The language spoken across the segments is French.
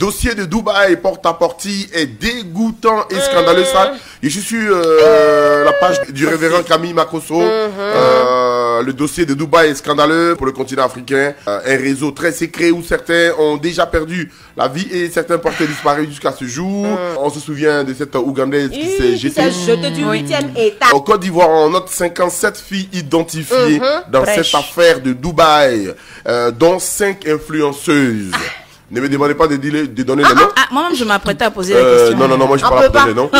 dossier de Dubaï porte-à-porte est dégoûtant et scandaleux. Ça, et je suis la page du révérend Camille Makosso. Le dossier de Dubaï est scandaleux pour le continent africain. Un réseau très secret où certains ont déjà perdu la vie et certains portent disparu jusqu'à ce jour. On se souvient de cette Ougandaise qui s'est jetée du 8e état. Au Côte d'Ivoire, on note 57 filles identifiées dans cette affaire de Dubaï, dont 5 influenceuses. Ne me demandez pas de donner les noms. Moi-même, je m'apprêtais à poser la question. Non, moi je parle pas des noms.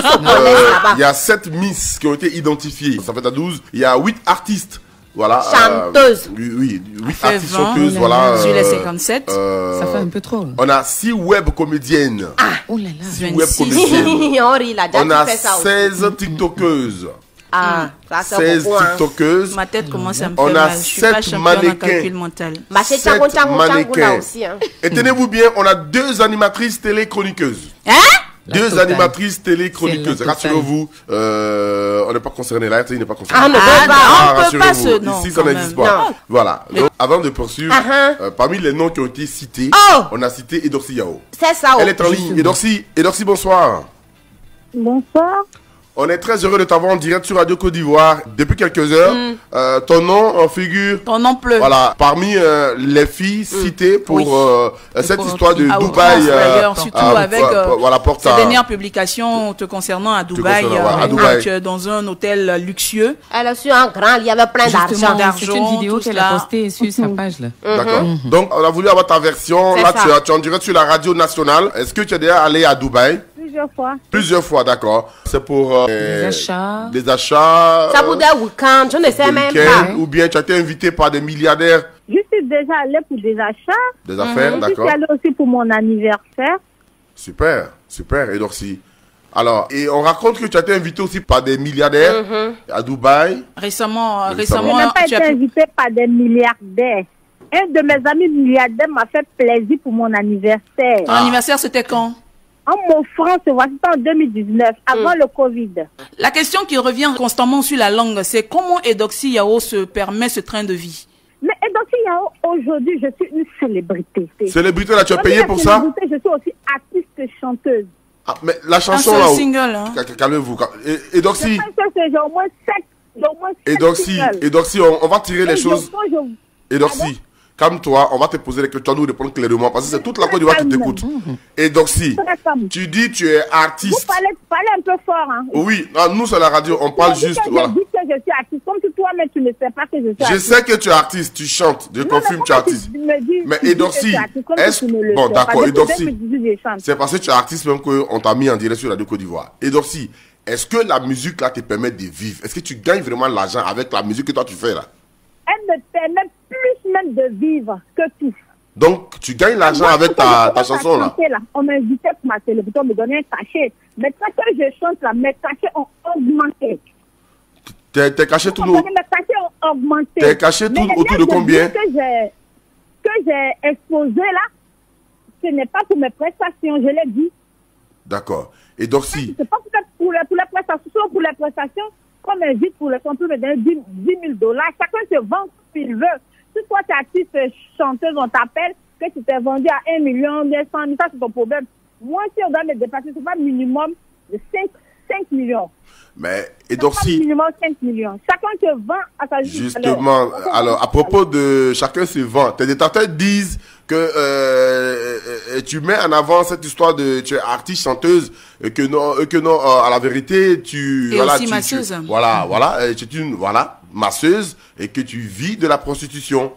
Il y a 7 Miss qui ont été identifiées. Ça fait à 12. Il y a 8 artistes. Voilà. Chanteuses. Oui, 8 artistes chanteuses. Voilà. Sur les 57. Ça fait un peu trop. On a 6 web comédiennes. Oh là là. 6 web comédiennes. On a 16 tiktokeuses. Ça 16 tiktokeuses. Ma tête commence à me faire On a mal. Je suis pas 7 champion en calcul mental. 7 mannequins. Et tenez-vous bien, on a 2 animatrices télé-chroniqueuses. Deux animatrices télé-chroniqueuses. Rassurez-vous, on n'est pas concerné. La RTI n'est pas concernée. On ne peut pas se... Ici, ça n'existe pas. Voilà. Donc, avant de poursuivre, parmi les noms qui ont été cités, on a cité Edorsi Yao. C'est ça. Elle est en ligne. Edorsi, bonsoir. Bonsoir. On est très heureux de t'avoir en direct sur Radio Côte d'Ivoire depuis quelques heures. Ton nom en figure. Ton nom pleut. Voilà, parmi les filles citées pour cette histoire de Dubaï. Surtout avec ces dernières publications te concernant à Dubaï. Tu es dans un hôtel luxueux. Elle a su un grand, il y avait plein d'argent. C'est une vidéo qu'elle a postée sur sa page là. D'accord. Donc on a voulu avoir ta version. Là, tu es en direct sur la radio nationale. Est-ce que tu es déjà allé à Dubaï? Plusieurs fois, d'accord. C'est pour des achats. Des achats. Ça pour des week-ends, je ne sais même pas. Ou bien tu as été invité par des milliardaires. Je suis déjà allée pour des achats. Des affaires, d'accord. Je suis allée aussi pour mon anniversaire. Super. Et donc si. Alors, et on raconte que tu as été invité aussi par des milliardaires à Dubaï. Récemment. Je n'ai pas été invité par des milliardaires. Un de mes amis milliardaires m'a fait plaisir pour mon anniversaire. Ton anniversaire, c'était quand? En m'offrant, c'était en 2019, avant le Covid. La question qui revient constamment sur la langue, c'est comment Edorsi Yao se permet ce train de vie? Mais Edorsi Yao, aujourd'hui, je suis une célébrité. Célébrité, là, tu as payé pour ça? Je suis aussi artiste chanteuse. Ah, mais la chanson là. Single, hein? Calmez-vous. Edorsi. J'ai au moins 7. Edorsi, on va tirer les choses. Edorsi. Calme-toi, on va te poser les questions, nous répondre clairement, parce que c'est toute la Côte d'Ivoire qui t'écoute. Et donc si, tu dis tu es artiste. Vous parlez un peu fort, hein. Oui, nous sur la radio, on parle juste, voilà. Je dis que je suis artiste, comme si toi-même tu ne sais pas que je suis artiste. Je sais que tu es artiste, tu chantes, je confirme tu es artiste. Mais Edorsi, est-ce... Bon d'accord, Edorsi, c'est parce que tu es artiste même qu'on t'a mis en direct sur la radio Côte d'Ivoire. Edorsi, est-ce que la musique là te permet de vivre? Est-ce que tu gagnes vraiment l'argent avec la musique que toi tu fais là? Elle me permet plus même de vivre que tout. Donc, tu gagnes l'argent avec ta chanson là. On m'invitait pour ma célébrité, on me donnait un cachet. Mais quand je chante là, mes cachets ont augmenté. Tes cachets tout Mes cachets ont augmenté. Tes cachets tout autour de combien? Que j'ai exposé là, ce n'est pas pour mes prestations, je l'ai dit. D'accord. Et donc si... C'est pas pour les prestations, pour les prestations. Comme invite pour le contour de 10 000 $, chacun se vend comme il veut. Si toi, tu es artiste chanteuse, on t'appelle, que tu t'es vendu à 1 million, 100 000, ça c'est ton problème. Moi, si on doit me dépasser, c'est pas minimum de 5 millions. Mais, et donc si... minimum 5 millions. Chacun se vend à sa juste. Justement, alors, à propos de chacun se vend, tes détracteurs disent que tu mets en avant cette histoire de tu es artiste chanteuse et que non à la vérité tu et voilà aussi masseuse. Tu es une masseuse et que tu vis de la prostitution.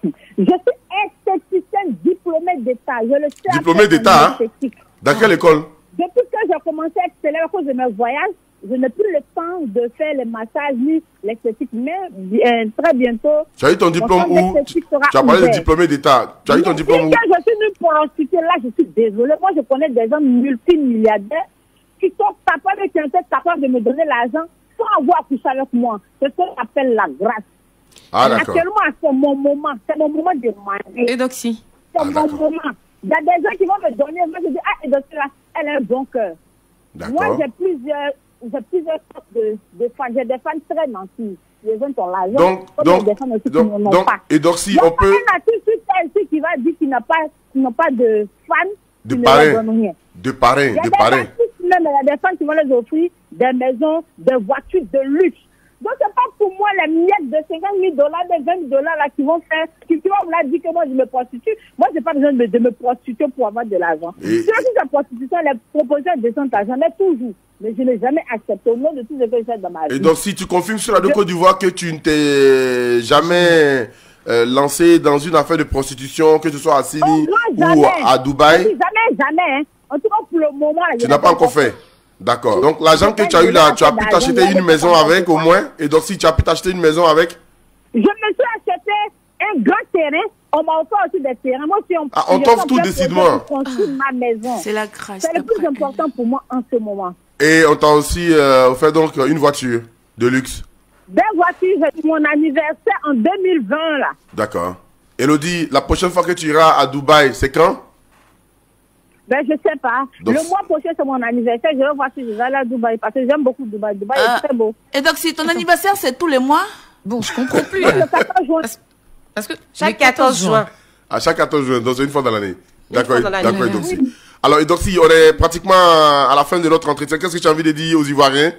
Je suis esthéticienne diplômée d'État. Je le sais. Diplômée d'État, hein? Dans quelle école? Depuis que j'ai commencé à exceller à cause de mes voyages, je n'ai plus le temps de faire les massages ni l'esthétique, mais très bientôt... Tu as eu ton diplôme où? Tu as parlé de diplômé d'État. Tu as eu ton diplôme où? Quand je suis une prostituée, là, je suis désolée. Moi, je connais des gens multimilliardaires qui sont capables de me donner l'argent sans avoir couché avec moi. C'est ce qu'on appelle la grâce. Ah, d'accord. Actuellement, c'est mon moment de manger. Et donc si? C'est mon moment. Il y a des gens qui vont me donner, moi je dis, et donc là, elle a un bon cœur. Moi, j'ai plusieurs sortes de fans. J'ai des fans très nantis. besoin de ton argent. Et donc si on peut... Il y a un artiste ici qui va dire qu'il n'a pas de fans. De parrain. Il y a des fans qui vont les offrir des maisons, des voitures de luxe. Donc, c'est pas pour moi les miettes de 50 000 $, de 20 $, là, qui vont faire, qui vont me dire que moi, je me prostitue. Moi, j'ai pas besoin de me prostituer pour avoir de l'argent. Si la prostitution, les propositions descendent à jamais, toujours. Mais je n'ai jamais accepté au nom de tout ce que j'ai dans ma vie. Et donc, si tu confirmes sur la Côte d'Ivoire que tu ne t'es jamais lancé dans une affaire de prostitution, que ce soit à Sini ou à Dubaï? Jamais. En tout cas, pour le moment, tu n'as pas encore fait. D'accord. Donc, l'argent que tu as eu là, tu as pu t'acheter une maison avec au moins? Et donc, si tu as pu t'acheter une maison avec? Je me suis acheté un grand terrain. On m'a offert aussi des terrains. Moi, on t'offre tout décidément. Ma maison. C'est la grâce. C'est le plus important pour moi en ce moment. Et on t'a aussi offert donc une voiture de luxe? Des voitures, j'ai mon anniversaire en 2020 là. D'accord. Elodie, la prochaine fois que tu iras à Dubaï, c'est quand? Ben, je sais pas. Donc, le mois prochain, c'est mon anniversaire. Je vais voir si je vais aller à Dubaï. Parce que j'aime beaucoup Dubaï. Dubaï est très beau. Et donc, si ton anniversaire, c'est tous les mois? Bon, je comprends plus. Le 14 juin. Parce que chaque 14 juin. À chaque 14 juin, donc une fois dans l'année. D'accord, d'accord. Alors, et donc, si on est pratiquement à la fin de notre entretien, qu'est-ce que tu as envie de dire aux Ivoiriens?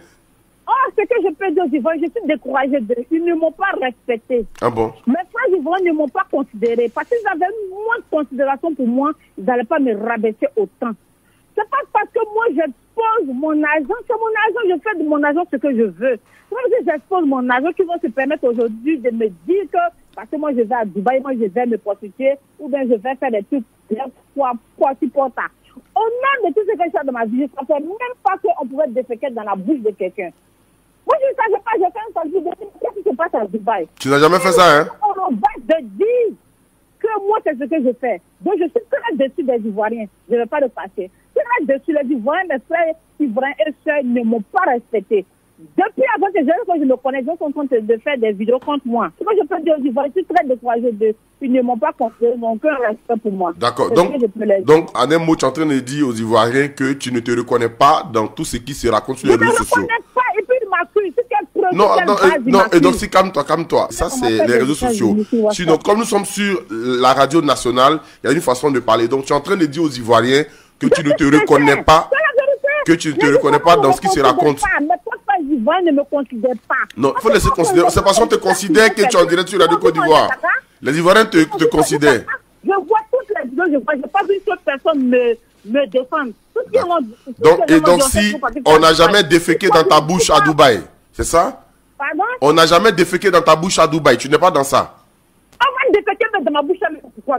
Ce que je peux dire aux Ivoiriens, je suis découragée d'eux. Ils ne m'ont pas respecté. Ah bon? Mes frères Ivoiriens ne m'ont pas considéré. Parce qu'ils avaient moins de considération pour moi, ils n'allaient pas me rabaisser autant. C'est pas parce que moi j'expose mon argent, c'est mon argent, je fais de mon argent ce que je veux. C'est pas parce que j'expose mon argent qu'ils vont se permettre aujourd'hui de me dire que parce que moi je vais à Dubaï, moi je vais me prostituer, ou bien je vais faire des trucs quoi supporter. Au nom de tout ce que je fais dans ma vie, je ne savais même pas qu'on pouvait déféquer dans la bouche de quelqu'un. Moi je ne savais pas, j'ai fait un calcul de qu'est-ce qui se passe à Dubaï. Tu n'as jamais fait ça, hein? On va te dire que moi c'est ce que je fais. Donc je suis très déçu des Ivoiriens. Je ne vais pas le passer. Dessus les Ivoiriens, mes frères Ivoiriens et sœurs ne m'ont pas respecté. Depuis avant que je me connais, ils sont en train de faire des vidéos contre moi. Ce que je peux dire aux Ivoiriens, je suis très découragée d'eux. Ils ne m'ont pas considéré, ils n'ont aucun respect pour moi. D'accord. Donc, en un mot, tu es en train de dire aux Ivoiriens que tu ne te reconnais pas dans tout ce qui se raconte sur les réseaux sociaux. Je ne me reconnais pas et puis il m'a cru. Non, et donc si calme-toi. Ça, c'est les réseaux sociaux. Sinon, comme nous sommes sur la radio nationale, il y a une façon de parler. Donc, tu es en train de dire aux Ivoiriens que tu ne te reconnais pas, dans ce qui se raconte. Les Ivoiriens ne me considèrent pas. Non, il faut laisser considérer. C'est parce qu'on te considère que tu es en direct sur la Côte d'Ivoire. Les Ivoiriens te considèrent. Je vois toutes les vidéos, je n'ai pas vu une seule personne me défendre. Donc si on n'a jamais déféqué dans ta bouche à Dubaï, c'est ça? Pardon? On n'a jamais déféqué dans ta bouche à Dubaï, tu n'es pas dans ça? On va déféquer dans ma bouche, pourquoi?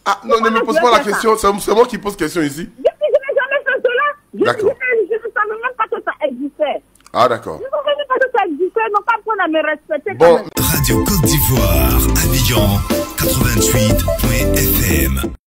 Ah non, ne me pose pas la question, c'est moi qui pose question ici. Je n'ai jamais fait cela. D'accord. Je ne savais même pas que ça existait. Ah d'accord. Je ne savais même pas que ça existait, non pas apprendre à me respecter. Bon. Radio Côte d'Ivoire, Abidjan, 88.fm.